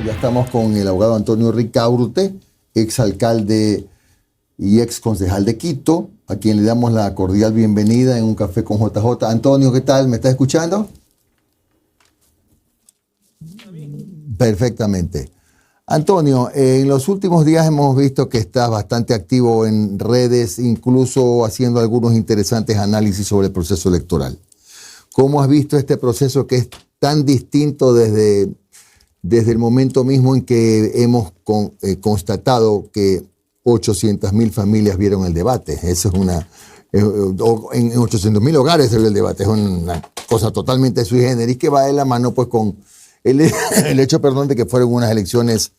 Ya estamos con el abogado Antonio Ricaurte, exalcalde y ex concejal de Quito, a quien le damos la cordial bienvenida en Un Café con JJ. Antonio, ¿qué tal? ¿Me estás escuchando? Perfectamente. Antonio, en los últimos días hemos visto que estás bastante activo en redes, incluso haciendo algunos interesantes análisis sobre el proceso electoral. ¿Cómo has visto este proceso que es tan distinto desde el momento mismo en que hemos constatado que 800.000 familias vieron el debate? Eso es en 800.000 hogares se ve el debate. Es una cosa totalmente sui generis que va de la mano pues con el hecho, de que fueron unas elecciones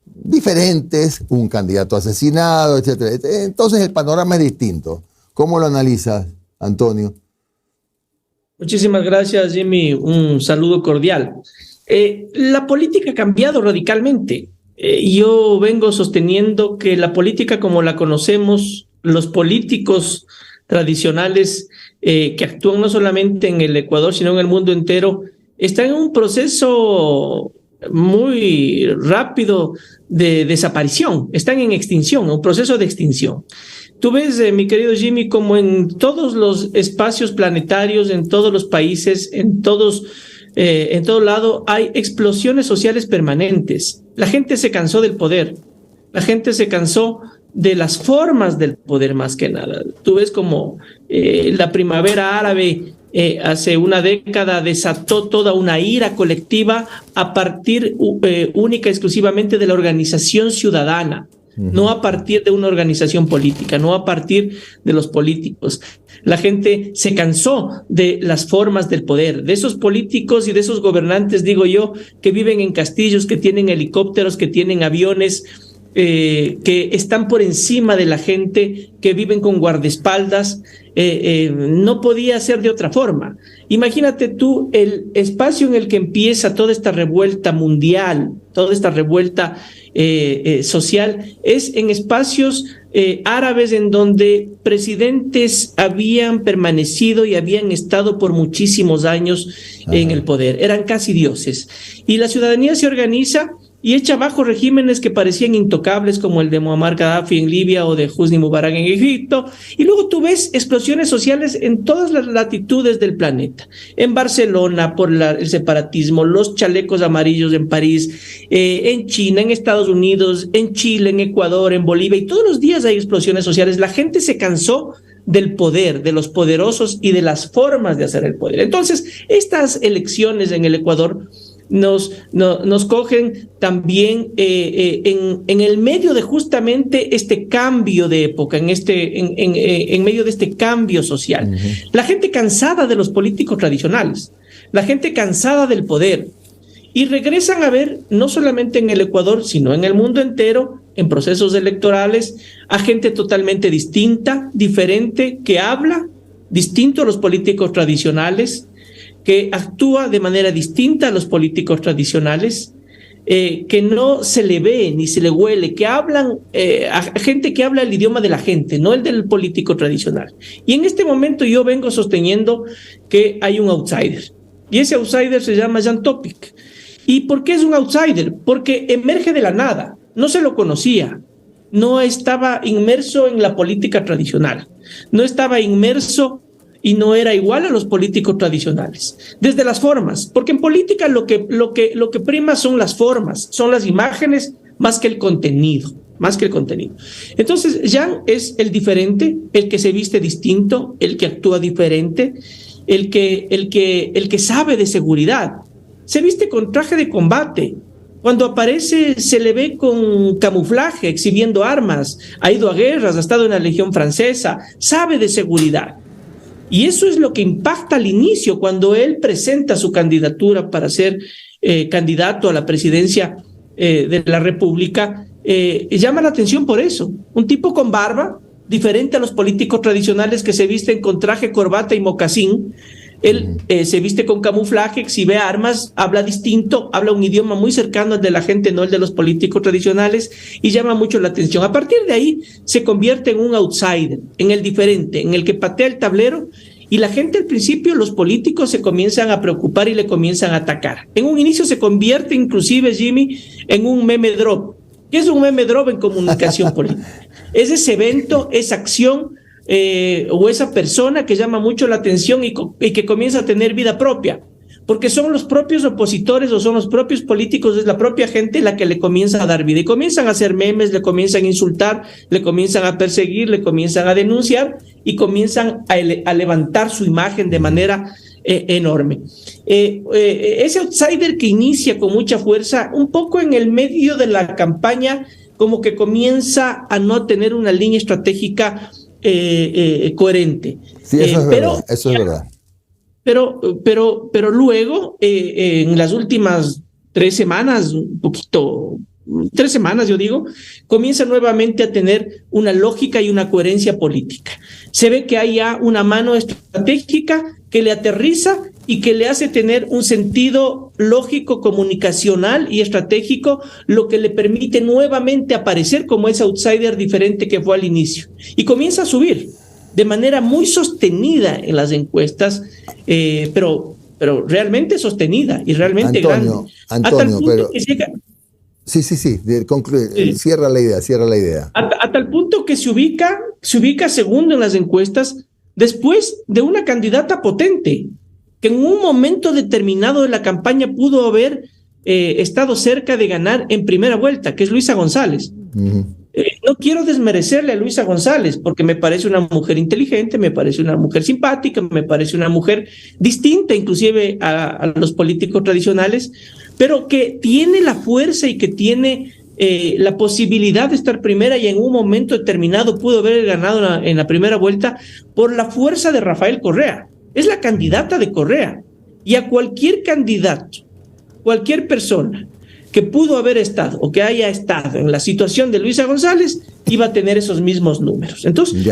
diferentes, un candidato asesinado, etcétera. Entonces el panorama es distinto. ¿Cómo lo analizas, Antonio? Muchísimas gracias, Jimmy. Un saludo cordial. La política ha cambiado radicalmente. Yo vengo sosteniendo que la política como la conocemos, los políticos tradicionales que actúan no solamente en el Ecuador, sino en el mundo entero, están en un proceso muy rápido de desaparición, están en extinción, un proceso de extinción. Tú ves, mi querido Jimmy, como en todos los espacios planetarios, en todos los países, en todo lado, hay explosiones sociales permanentes. La gente se cansó del poder, la gente se cansó de las formas del poder más que nada. Tú ves como la primavera árabe hace una década desató toda una ira colectiva a partir única y exclusivamente de la organización ciudadana. No a partir de una organización política, no a partir de los políticos. La gente se cansó de las formas del poder, de esos políticos y de esos gobernantes, digo yo, que viven en castillos, que tienen helicópteros, que tienen aviones, que están por encima de la gente, que viven con guardaespaldas. No podía ser de otra forma. Imagínate tú el espacio en el que empieza toda esta revuelta mundial, toda esta revuelta social, es en espacios árabes en donde presidentes habían permanecido y habían estado por muchísimos años en el poder, eran casi dioses. Y la ciudadanía se organiza y echa abajo regímenes que parecían intocables, como el de Muammar Gaddafi en Libia o de Hosni Mubarak en Egipto, y luego tú ves explosiones sociales en todas las latitudes del planeta. En Barcelona por el separatismo, los chalecos amarillos en París, en China, en Estados Unidos, en Chile, en Ecuador, en Bolivia, y todos los días hay explosiones sociales. La gente se cansó del poder, de los poderosos y de las formas de hacer el poder. Entonces, estas elecciones en el Ecuador nos cogen también en el medio de justamente este cambio de época, en medio de este cambio social. La gente cansada de los políticos tradicionales, la gente cansada del poder, y regresan a ver, no solamente en el Ecuador, sino en el mundo entero, en procesos electorales, a gente totalmente distinta, diferente, que habla distinto a los políticos tradicionales, que actúa de manera distinta a los políticos tradicionales, que no se le ve ni se le huele, que hablan a gente que habla el idioma de la gente, no el del político tradicional. Y en este momento yo vengo sosteniendo que hay un outsider, y ese outsider se llama Jan Topic. ¿Y por qué es un outsider? Porque emerge de la nada, no se lo conocía, no estaba inmerso en la política tradicional, no estaba inmerso y no era igual a los políticos tradicionales. Desde las formas, porque en política lo que prima son las formas, son las imágenes, más que el contenido. Entonces, Jan es el diferente, el que se viste distinto, el que actúa diferente, el que sabe de seguridad. Se viste con traje de combate. Cuando aparece se le ve con camuflaje, exhibiendo armas, ha ido a guerras, ha estado en la Legión Francesa, sabe de seguridad. Y eso es lo que impacta al inicio, cuando él presenta su candidatura para ser candidato a la presidencia de la República. Llama la atención por eso. Un tipo con barba, diferente a los políticos tradicionales que se visten con traje, corbata y mocasín. Él se viste con camuflaje, exhibe armas, habla distinto, habla un idioma muy cercano al de la gente, no el de los políticos tradicionales, y llama mucho la atención. A partir de ahí se convierte en un outsider, en el diferente, en el que patea el tablero Y la gente al principio, los políticos se comienzan a preocupar y le comienzan a atacar. En un inicio se convierte inclusive, Jimmy, en un meme drop. ¿Qué es un meme drop en comunicación política? Es ese evento, esa acción o esa persona que llama mucho la atención y que comienza a tener vida propia. Porque son los propios opositores o son los propios políticos, es la propia gente la que le comienza a dar vida. Y comienzan a hacer memes, le comienzan a insultar, le comienzan a perseguir, le comienzan a denunciar y comienzan a levantar su imagen de manera enorme. Ese outsider que inicia con mucha fuerza, un poco en el medio de la campaña, como que comienza a no tener una línea estratégica coherente. Sí, eso es verdad, eso es verdad. Pero luego, en las últimas 3 semanas, un poquito, 3 semanas yo digo, comienza nuevamente a tener una lógica y una coherencia política. Se ve que hay ya una mano estratégica que le aterriza y que le hace tener un sentido lógico, comunicacional y estratégico, lo que le permite nuevamente aparecer como ese outsider diferente que fue al inicio. Y comienza a subir de manera muy sostenida en las encuestas, pero realmente sostenida y realmente grande. Hasta el punto pero... que llega... Sí, concluye, cierra la idea. Hasta el punto que se ubica segundo en las encuestas después de una candidata potente, que en un momento determinado de la campaña pudo haber estado cerca de ganar en primera vuelta, que es Luisa González. Uh-huh. No quiero desmerecerle a Luisa González porque me parece una mujer inteligente, me parece una mujer simpática, me parece una mujer distinta inclusive a los políticos tradicionales, pero que tiene la fuerza y que tiene la posibilidad de estar primera y en un momento determinado pudo haber ganado en la primera vuelta por la fuerza de Rafael Correa. Es la candidata de Correa y a cualquier candidato, cualquier persona que pudo haber estado o que haya estado en la situación de Luisa González, iba a tener esos mismos números. Entonces,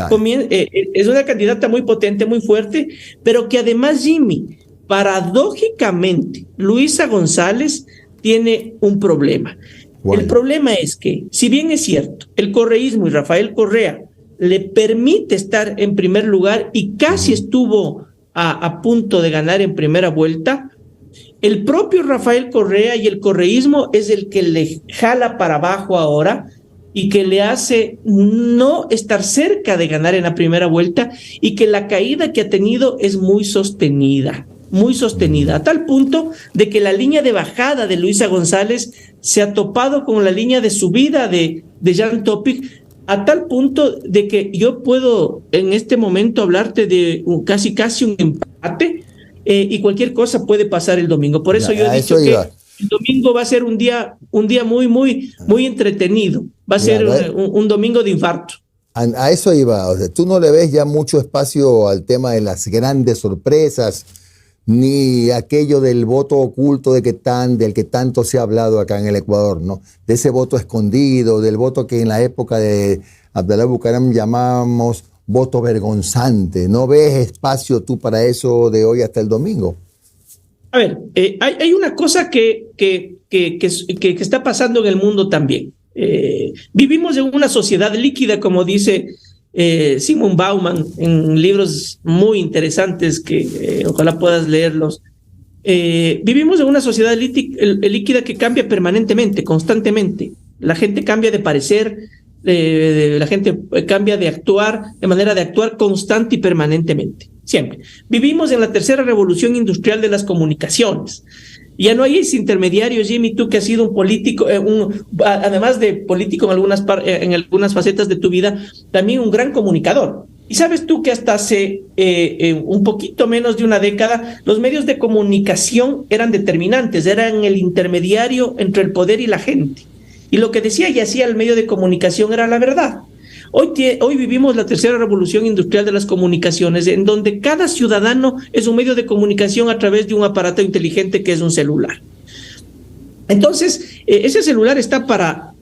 es una candidata muy potente, muy fuerte, pero que además, Jimmy, paradójicamente, Luisa González tiene un problema. Bueno. El problema es que, si bien es cierto, el correísmo y Rafael Correa le permite estar en primer lugar y casi estuvo a punto de ganar en primera vuelta, el propio Rafael Correa y el correísmo es el que le jala para abajo ahora y que le hace no estar cerca de ganar en la primera vuelta y que la caída que ha tenido es muy sostenida, a tal punto de que la línea de bajada de Luisa González se ha topado con la línea de subida de Jan Topic, a tal punto de que yo puedo en este momento hablarte de casi un empate. Y cualquier cosa puede pasar el domingo. Por eso yo he dicho que el domingo va a ser un día muy entretenido. Va a ser un domingo de infarto. A eso iba. O sea, tú no le ves ya mucho espacio al tema de las grandes sorpresas, ni aquello del voto oculto del que tanto se ha hablado acá en el Ecuador, ¿no? De ese voto escondido, del voto que en la época de Abdalá Bucaram llamábamos voto vergonzante. ¿No ves espacio tú para eso de hoy hasta el domingo? A ver, hay una cosa que está pasando en el mundo también. Vivimos en una sociedad líquida, como dice Simon Bauman en libros muy interesantes que ojalá puedas leerlos. Vivimos en una sociedad líquida que cambia permanentemente, constantemente. La gente cambia de parecer, la gente cambia de manera de actuar constante y permanentemente, siempre. Vivimos en la tercera revolución industrial de las comunicaciones. Ya no hay ese intermediario, Jimmy, tú que has sido un político, además de político en algunas facetas de tu vida, también un gran comunicador. Y sabes tú que hasta hace un poquito menos de una década, los medios de comunicación eran determinantes, eran el intermediario entre el poder y la gente. Y lo que decía y hacía el medio de comunicación era la verdad. Hoy vivimos la tercera revolución industrial de las comunicaciones, en donde cada ciudadano es un medio de comunicación a través de un aparato inteligente que es un celular. Entonces, ese celular está para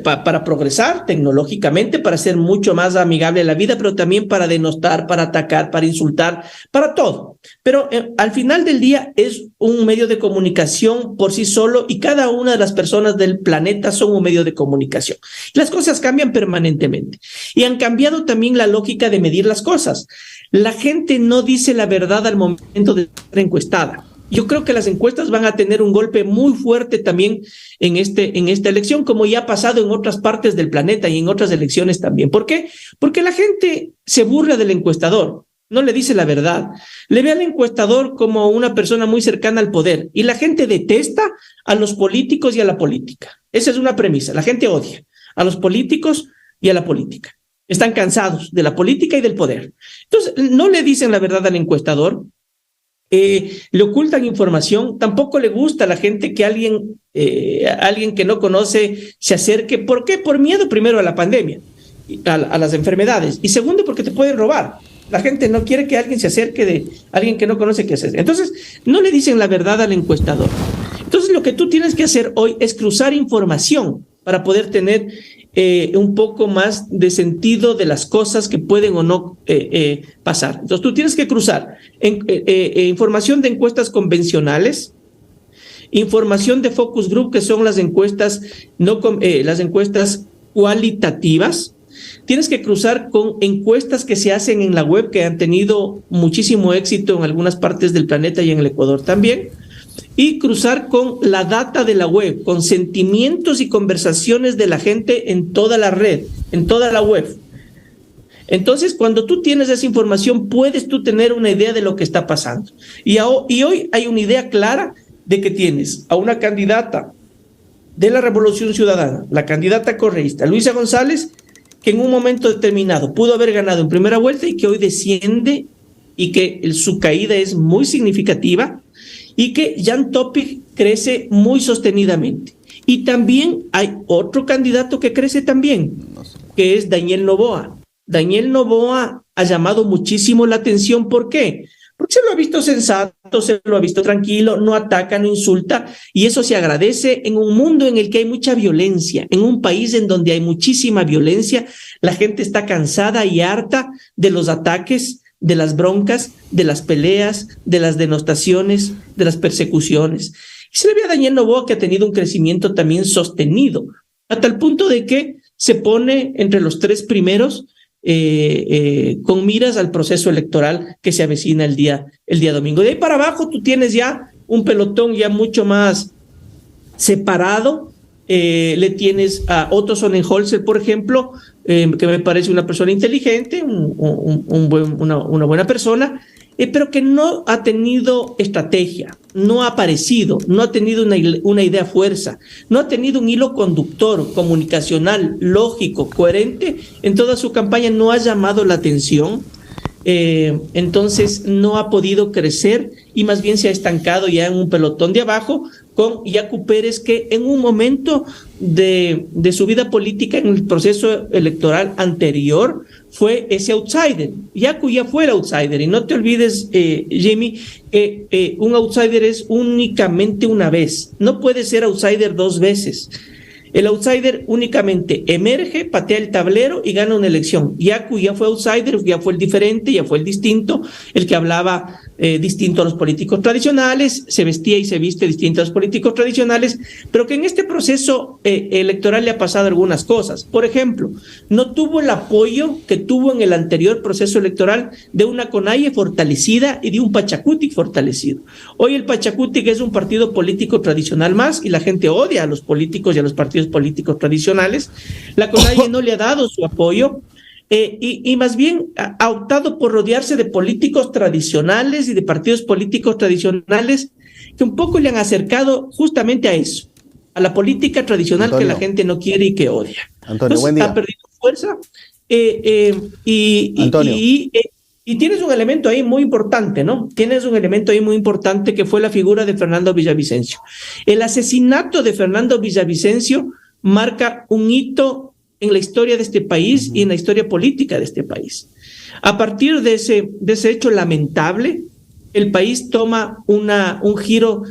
para progresar tecnológicamente, para ser mucho más amigable a la vida, pero también para denostar, para atacar, para insultar, para todo. Pero al final del día es un medio de comunicación por sí solo y cada una de las personas del planeta son un medio de comunicación. Las cosas cambian permanentemente y han cambiado también la lógica de medir las cosas. La gente no dice la verdad al momento de ser encuestada. Yo creo que las encuestas van a tener un golpe muy fuerte también en esta elección, como ya ha pasado en otras partes del planeta y en otras elecciones también. ¿Por qué? Porque la gente se burla del encuestador, no le dice la verdad. Le ve al encuestador como una persona muy cercana al poder y la gente detesta a los políticos y a la política. Esa es una premisa. La gente odia a los políticos y a la política. Están cansados de la política y del poder. Entonces, no le dicen la verdad al encuestador. Le ocultan información, tampoco le gusta a la gente que alguien que no conoce se acerque. ¿Por qué? Por miedo primero a la pandemia, a las enfermedades, y segundo porque te pueden robar. La gente no quiere que alguien se acerque de alguien que no conoce qué hacer. Entonces, no le dicen la verdad al encuestador. Entonces, lo que tú tienes que hacer hoy es cruzar información para poder tener un poco más de sentido de las cosas que pueden o no pasar. Entonces tú tienes que cruzar información de encuestas convencionales, información de focus group, que son las encuestas las encuestas cualitativas. Tienes que cruzar con encuestas que se hacen en la web, que han tenido muchísimo éxito en algunas partes del planeta y en el Ecuador también. Y cruzar con la data de la web, con sentimientos y conversaciones de la gente en toda la red, en toda la web. Entonces, cuando tú tienes esa información, puedes tú tener una idea de lo que está pasando. Y hoy hay una idea clara de que tienes a una candidata de la Revolución Ciudadana, la candidata correísta, Luisa González, que en un momento determinado pudo haber ganado en primera vuelta y que hoy desciende y que su caída es muy significativa, y que Jan Topic crece muy sostenidamente. Y también hay otro candidato que crece también, que es Daniel Noboa. Daniel Noboa ha llamado muchísimo la atención. ¿Por qué? Porque se lo ha visto sensato, se lo ha visto tranquilo, no ataca, no insulta, y eso se agradece en un mundo en el que hay mucha violencia, en un país en donde hay muchísima violencia. La gente está cansada y harta de los ataques, de las broncas, de las peleas, de las denostaciones, de las persecuciones. Y se le ve a Daniel Noboa que ha tenido un crecimiento también sostenido, hasta el punto de que se pone entre los 3 primeros con miras al proceso electoral que se avecina el día domingo. De ahí para abajo tú tienes ya un pelotón ya mucho más separado. Le tienes a Otto Sonnenholzer, por ejemplo, que me parece una persona inteligente, una buena persona, pero que no ha tenido estrategia, no ha aparecido, no ha tenido una idea fuerza, no ha tenido un hilo conductor comunicacional, lógico, coherente en toda su campaña, no ha llamado la atención. Entonces no ha podido crecer y más bien se ha estancado ya en un pelotón de abajo con Yacu Pérez, que en un momento de su vida política en el proceso electoral anterior fue ese outsider. Yacu ya fue el outsider, y no te olvides, Jimmy, que un outsider es únicamente una vez, no puede ser outsider 2 veces. El outsider únicamente emerge, patea el tablero y gana una elección. Yacu ya fue outsider, ya fue el diferente, ya fue el distinto, el que hablaba distinto a los políticos tradicionales, se vestía y se viste distinto a los políticos tradicionales, pero que en este proceso electoral le ha pasado algunas cosas. Por ejemplo, no tuvo el apoyo que tuvo en el anterior proceso electoral de una CONAIE fortalecida y de un Pachacutic fortalecido. Hoy el Pachacutic es un partido político tradicional más y la gente odia a los políticos y a los partidos políticos tradicionales. La CONAIE no le ha dado su apoyo. Y más bien ha optado por rodearse de políticos tradicionales y de partidos políticos tradicionales que un poco le han acercado justamente a eso, a la política tradicional, Antonio, que la gente no quiere y que odia. Antonio, entonces, buen día. Ha perdido fuerza y tienes un elemento ahí muy importante, ¿no? Tienes un elemento ahí muy importante que fue la figura de Fernando Villavicencio. El asesinato de Fernando Villavicencio marca un hito en la historia de este país y en la historia política de este país. A partir de ese hecho lamentable, el país toma un giro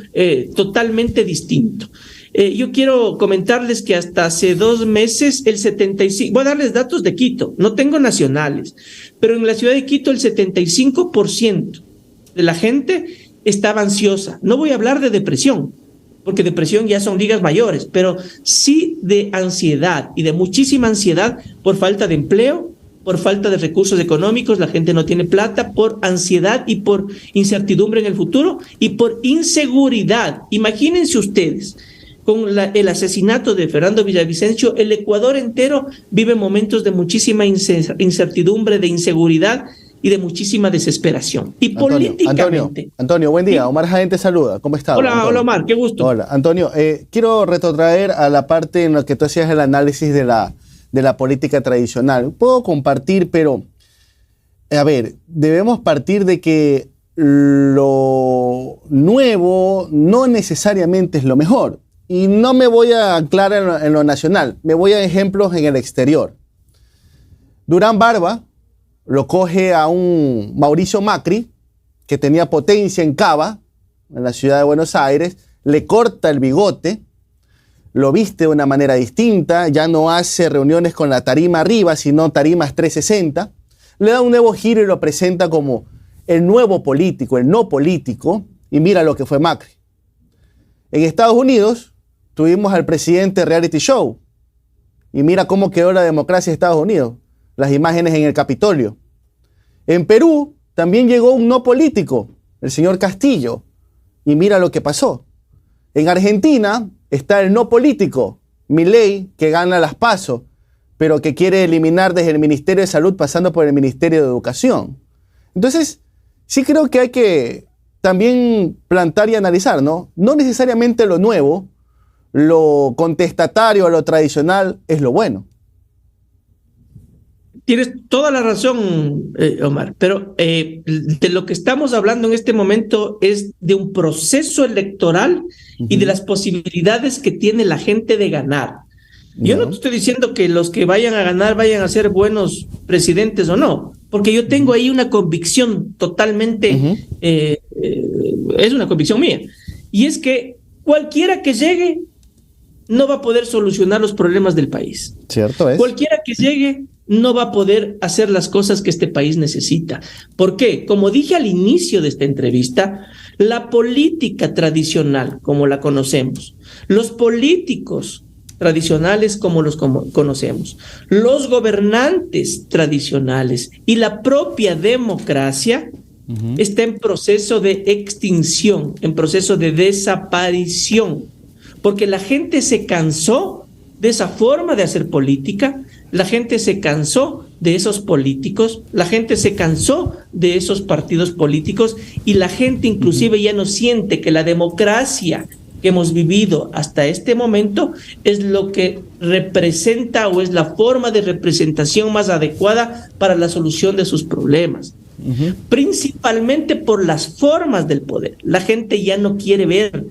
totalmente distinto. Yo quiero comentarles que hasta hace 2 meses el 75%, voy a darles datos de Quito, no tengo nacionales, pero en la ciudad de Quito el 75% de la gente estaba ansiosa. No voy a hablar de depresión, porque depresión ya son ligas mayores, pero sí de ansiedad, y de muchísima ansiedad por falta de empleo, por falta de recursos económicos, la gente no tiene plata, por ansiedad y por incertidumbre en el futuro y por inseguridad. Imagínense ustedes, con el asesinato de Fernando Villavicencio, el Ecuador entero vive momentos de muchísima incertidumbre, de inseguridad y de muchísima desesperación. Y políticamente... Antonio, buen día. Omar Jaén te saluda. ¿Cómo estás? Hola Omar, qué gusto. Hola, Antonio. Quiero retrotraer a la parte en la que tú hacías el análisis de la política tradicional. Puedo compartir, pero, a ver, debemos partir de que lo nuevo no necesariamente es lo mejor. Y no me voy a anclar en lo nacional, me voy a ejemplos en el exterior. Durán Barba lo coge a un Mauricio Macri, que tenía potencia en Cava, en la ciudad de Buenos Aires, le corta el bigote, lo viste de una manera distinta, ya no hace reuniones con la tarima arriba, sino tarimas 360, le da un nuevo giro y lo presenta como el nuevo político, el no político, y mira lo que fue Macri. En Estados Unidos tuvimos al presidente reality show, y mira cómo quedó la democracia de Estados Unidos, las imágenes en el Capitolio. En Perú también llegó un no político, el señor Castillo, y mira lo que pasó. En Argentina está el no político, Milei, que gana las PASO, pero que quiere eliminar desde el Ministerio de Salud pasando por el Ministerio de Educación. Entonces, sí creo que hay que también plantar y analizar, ¿no? No necesariamente lo nuevo, lo contestatario, lo tradicional es lo bueno. Tienes toda la razón, Omar, pero de lo que estamos hablando en este momento es de un proceso electoral y de las posibilidades que tiene la gente de ganar. Yo no te estoy diciendo que los que vayan a ganar vayan a ser buenos presidentes o no, porque yo tengo ahí una convicción totalmente, es una convicción mía, y es que cualquiera que llegue no va a poder solucionar los problemas del país. Cierto es. Cualquiera que llegue no va a poder hacer las cosas que este país necesita. ¿Por qué? Como dije al inicio de esta entrevista, la política tradicional, como la conocemos, los políticos tradicionales como los conocemos, los gobernantes tradicionales y la propia democracia está en proceso de extinción, en proceso de desaparición, porque la gente se cansó de esa forma de hacer política, la gente se cansó de esos políticos, la gente se cansó de esos partidos políticos y la gente inclusive ya no siente que la democracia que hemos vivido hasta este momento es lo que representa o es la forma de representación más adecuada para la solución de sus problemas. Principalmente por las formas del poder. La gente ya no quiere ver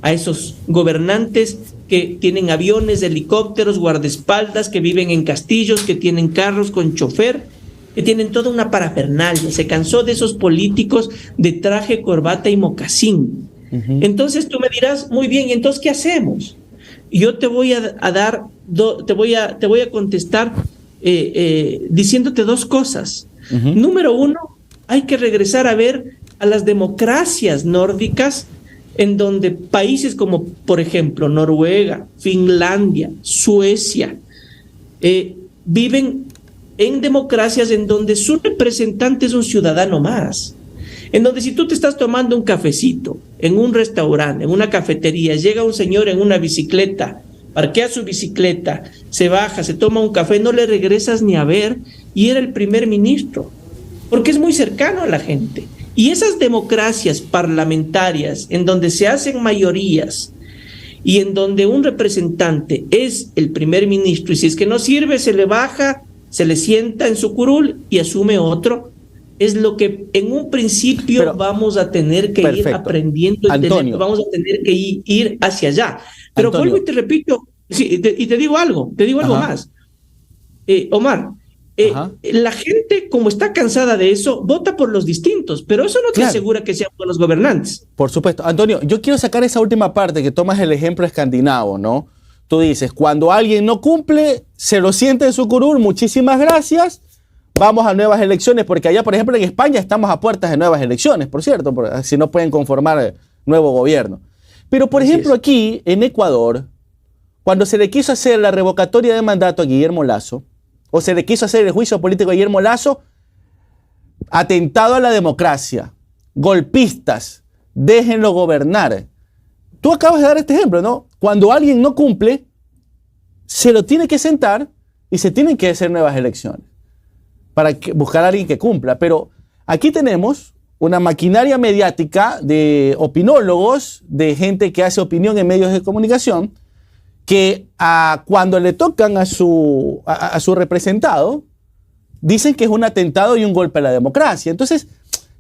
a esos gobernantes que tienen aviones, helicópteros, guardaespaldas, que viven en castillos, que tienen carros con chofer, que tienen toda una parafernalia. Se cansó de esos políticos de traje, corbata y mocasín. Entonces tú me dirás, muy bien, ¿y entonces qué hacemos? Yo te voy a dar, te voy a contestar diciéndote 2 cosas. Número 1, hay que regresar a ver a las democracias nórdicas, en donde países como, por ejemplo, Noruega, Finlandia, Suecia, viven en democracias en donde su representante es un ciudadano más. En donde si tú te estás tomando un cafecito en un restaurante, en una cafetería, llega un señor en una bicicleta, parquea su bicicleta, se baja, se toma un café, no le regresas ni a ver, y era el primer ministro, porque es muy cercano a la gente. Y esas democracias parlamentarias en donde se hacen mayorías y en donde un representante es el primer ministro y si es que no sirve se le baja, se le sienta en su curul y asume otro, es lo que en un principio vamos a tener que ir aprendiendo, vamos a tener que ir hacia allá. Pero Antonio, vuelvo y te repito, sí, y te digo algo más. Omar, La gente, como está cansada de eso, vota por los distintos, pero eso no te asegura que sean buenos gobernantes. Por supuesto. Antonio, yo quiero sacar esa última parte que tomas el ejemplo escandinavo, ¿no? Tú dices, cuando alguien no cumple, se lo siente en su curul, muchísimas gracias, vamos a nuevas elecciones, porque allá, por ejemplo, en España estamos a puertas de nuevas elecciones, por cierto, si no pueden conformar nuevo gobierno. Pero, por ejemplo, aquí, en Ecuador, cuando se le quiso hacer la revocatoria de mandato a Guillermo Lasso, o se le quiso hacer el juicio político a Guillermo Lasso, atentado a la democracia, golpistas, déjenlo gobernar. Tú acabas de dar este ejemplo, ¿no? Cuando alguien no cumple, se lo tiene que sentar y se tienen que hacer nuevas elecciones para buscar a alguien que cumpla. Pero aquí tenemos una maquinaria mediática de opinólogos, de gente que hace opinión en medios de comunicación, que cuando le tocan a su representado, dicen que es un atentado y un golpe a la democracia. Entonces,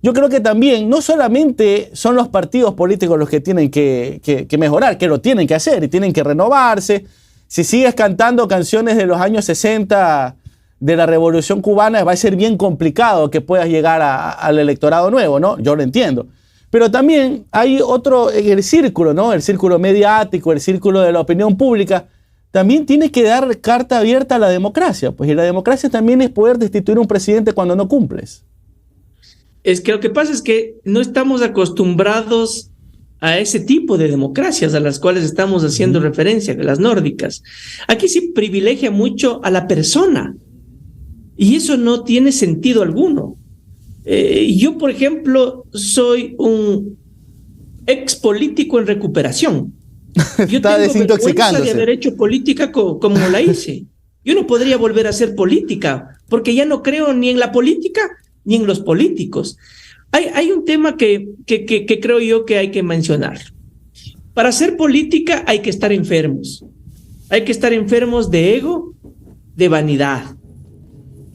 yo creo que también no solamente son los partidos políticos los que tienen que mejorar, que lo tienen que hacer y tienen que renovarse. Si sigues cantando canciones de los años 60 de la Revolución Cubana, va a ser bien complicado que puedas llegar al electorado nuevo, ¿no? Yo lo entiendo. Pero también hay otro en el círculo, ¿no? El círculo mediático, el círculo de la opinión pública, también tiene que dar carta abierta a la democracia. Pues y la democracia también es poder destituir a un presidente cuando no cumples. Es que lo que pasa es que no estamos acostumbrados a ese tipo de democracias a las cuales estamos haciendo referencia, de las nórdicas. Aquí sí privilegia mucho a la persona y eso no tiene sentido alguno. Yo, por ejemplo, soy un ex político en recuperación. Yo tengo vergüenza de haber hecho política como la hice. Yo no podría volver a hacer política porque ya no creo ni en la política ni en los políticos. Hay un tema que creo yo que hay que mencionar. Para hacer política hay que estar enfermos. Hay que estar enfermos de ego, de vanidad.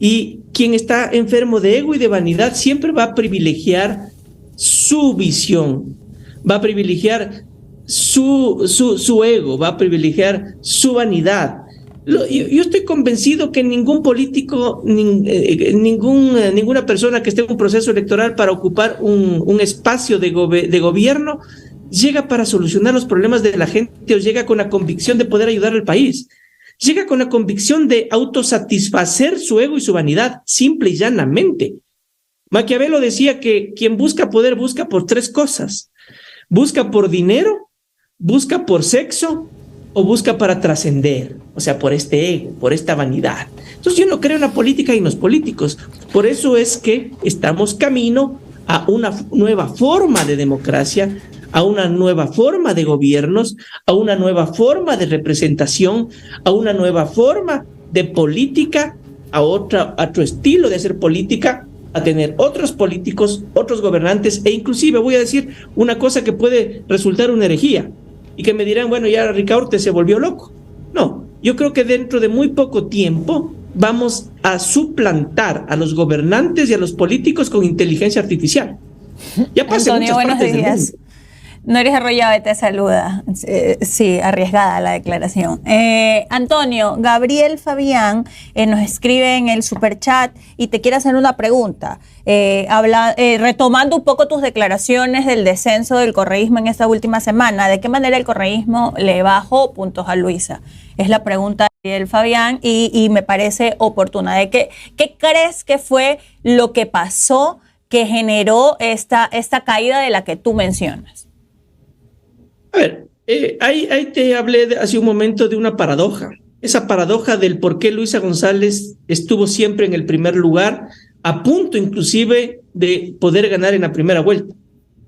Y quien está enfermo de ego y de vanidad siempre va a privilegiar su visión, va a privilegiar su ego, va a privilegiar su vanidad. Yo estoy convencido que ningún político, ninguna persona que esté en un proceso electoral para ocupar un espacio de gobierno llega para solucionar los problemas de la gente o llega con la convicción de poder ayudar al país. Llega con la convicción de autosatisfacer su ego y su vanidad, simple y llanamente. Maquiavelo decía que quien busca poder busca por tres cosas. Busca por dinero, busca por sexo o busca para trascender, o sea, por este ego, por esta vanidad. Entonces yo no creo en la política y en los políticos. Por eso es que estamos camino a una nueva forma de democracia, a una nueva forma de gobiernos, a una nueva forma de representación, a una nueva forma de política, a otro estilo de hacer política, a tener otros políticos, otros gobernantes, e inclusive voy a decir una cosa que puede resultar una herejía, y que me dirán, bueno, ya Ricaurte se volvió loco. No, yo creo que dentro de muy poco tiempo vamos a suplantar a los gobernantes y a los políticos con inteligencia artificial. Ya pasa en muchas partes del mundo. Noris Arroyave te saluda. Sí, arriesgada la declaración. Antonio, Gabriel Fabián nos escribe en el superchat y te quiere hacer una pregunta. Retomando un poco tus declaraciones del descenso del correísmo en esta última semana, ¿de qué manera el correísmo le bajó puntos a Luisa? Es la pregunta de Gabriel Fabián y me parece oportuna. ¿Qué crees que fue lo que pasó que generó esta caída de la que tú mencionas? A ver, ahí te hablé hace un momento de una paradoja. Esa paradoja del por qué Luisa González estuvo siempre en el primer lugar, a punto inclusive de poder ganar en la primera vuelta.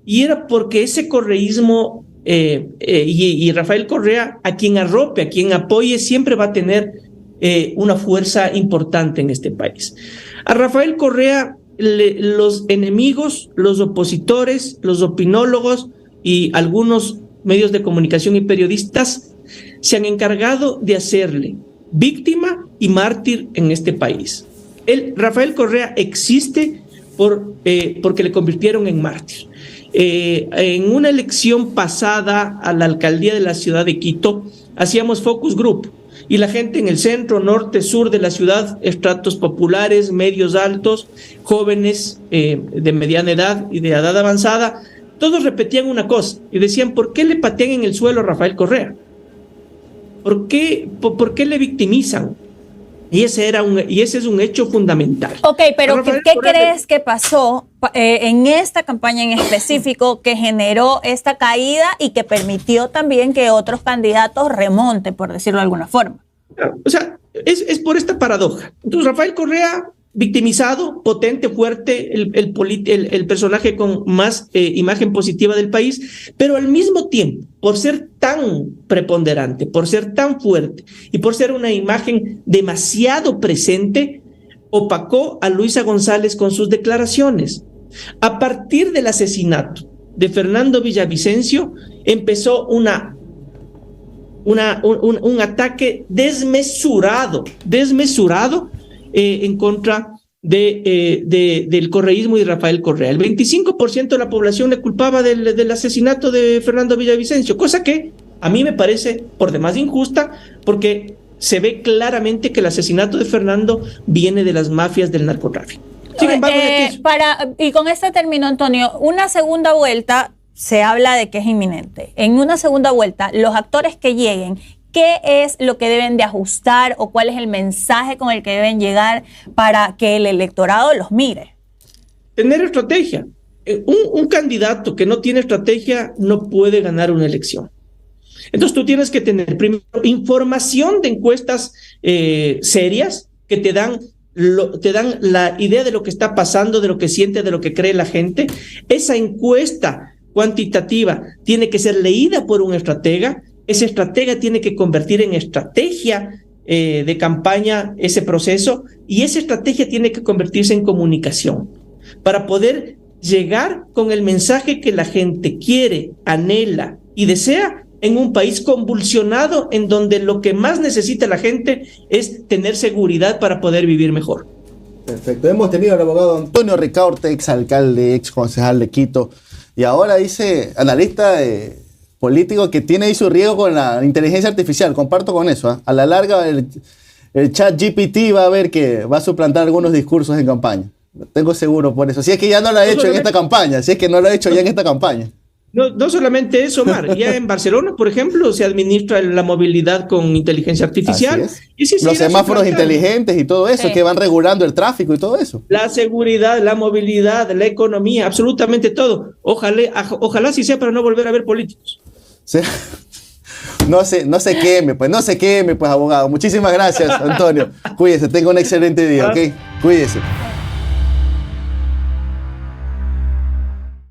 Y era porque ese correísmo y Rafael Correa, a quien arrope, a quien apoye, siempre va a tener una fuerza importante en este país. A Rafael Correa, los enemigos, los opositores, los opinólogos y algunos medios de comunicación y periodistas se han encargado de hacerle víctima y mártir en este país. Rafael Correa existe porque le convirtieron en mártir. En una elección pasada a la alcaldía de la ciudad de Quito, hacíamos focus group Y la gente en el centro, norte, sur de la ciudad, estratos populares, medios altos, jóvenes de mediana edad y de edad avanzada, todos repetían una cosa y decían: ¿por qué le patean en el suelo a Rafael Correa? ¿Por qué le victimizan? Y ese es un hecho fundamental. Ok, pero ¿qué crees que pasó en esta campaña en específico que generó esta caída y que permitió también que otros candidatos remonten, por decirlo de alguna forma? O sea, es por esta paradoja. Entonces, Rafael Correa, victimizado, potente, fuerte, el personaje con más imagen positiva del país, pero al mismo tiempo, por ser tan preponderante, por ser tan fuerte y por ser una imagen demasiado presente, opacó a Luisa González con sus declaraciones. A partir del asesinato de Fernando Villavicencio, empezó un ataque desmesurado en contra del correísmo y Rafael Correa. El 25% de la población le culpaba del asesinato de Fernando Villavicencio, cosa que a mí me parece por demás injusta, porque se ve claramente que el asesinato de Fernando viene de las mafias del narcotráfico. Sin embargo, y con este término, Antonio, una segunda vuelta se habla de que es inminente. En una segunda vuelta, los actores que lleguen, ¿qué es lo que deben de ajustar o cuál es el mensaje con el que deben llegar para que el electorado los mire? Tener estrategia. Un candidato que no tiene estrategia no puede ganar una elección. Entonces tú tienes que tener primero información de encuestas serias que te dan la idea de lo que está pasando, de lo que siente, de lo que cree la gente. Esa encuesta cuantitativa tiene que ser leída por un estratega. Ese estratega tiene que convertir en estrategia de campaña ese proceso, y esa estrategia tiene que convertirse en comunicación para poder llegar con el mensaje que la gente quiere, anhela y desea en un país convulsionado, en donde lo que más necesita la gente es tener seguridad para poder vivir mejor. Perfecto. Hemos tenido al abogado Antonio Ricaurte, ex alcalde, ex concejal de Quito, y ahora dice analista político que tiene ahí su riesgo con la inteligencia artificial. Comparto con eso. A la larga el chat GPT va a ver que va a suplantar algunos discursos en campaña. Lo tengo seguro por eso. Si es que ya no lo ha hecho en esta campaña. Si es que no lo ha hecho ya en esta campaña. No solamente eso, Omar. Ya en Barcelona, por ejemplo, se administra la movilidad con inteligencia artificial. Y los semáforos inteligentes y todo eso, que van regulando el tráfico y todo eso. La seguridad, la movilidad, la economía, absolutamente todo. Ojalá sí sea para no volver a ver políticos. Sí. No se queme, pues, abogado. Muchísimas gracias, Antonio. Cuídese, tenga un excelente día, ¿ok? Cuídese.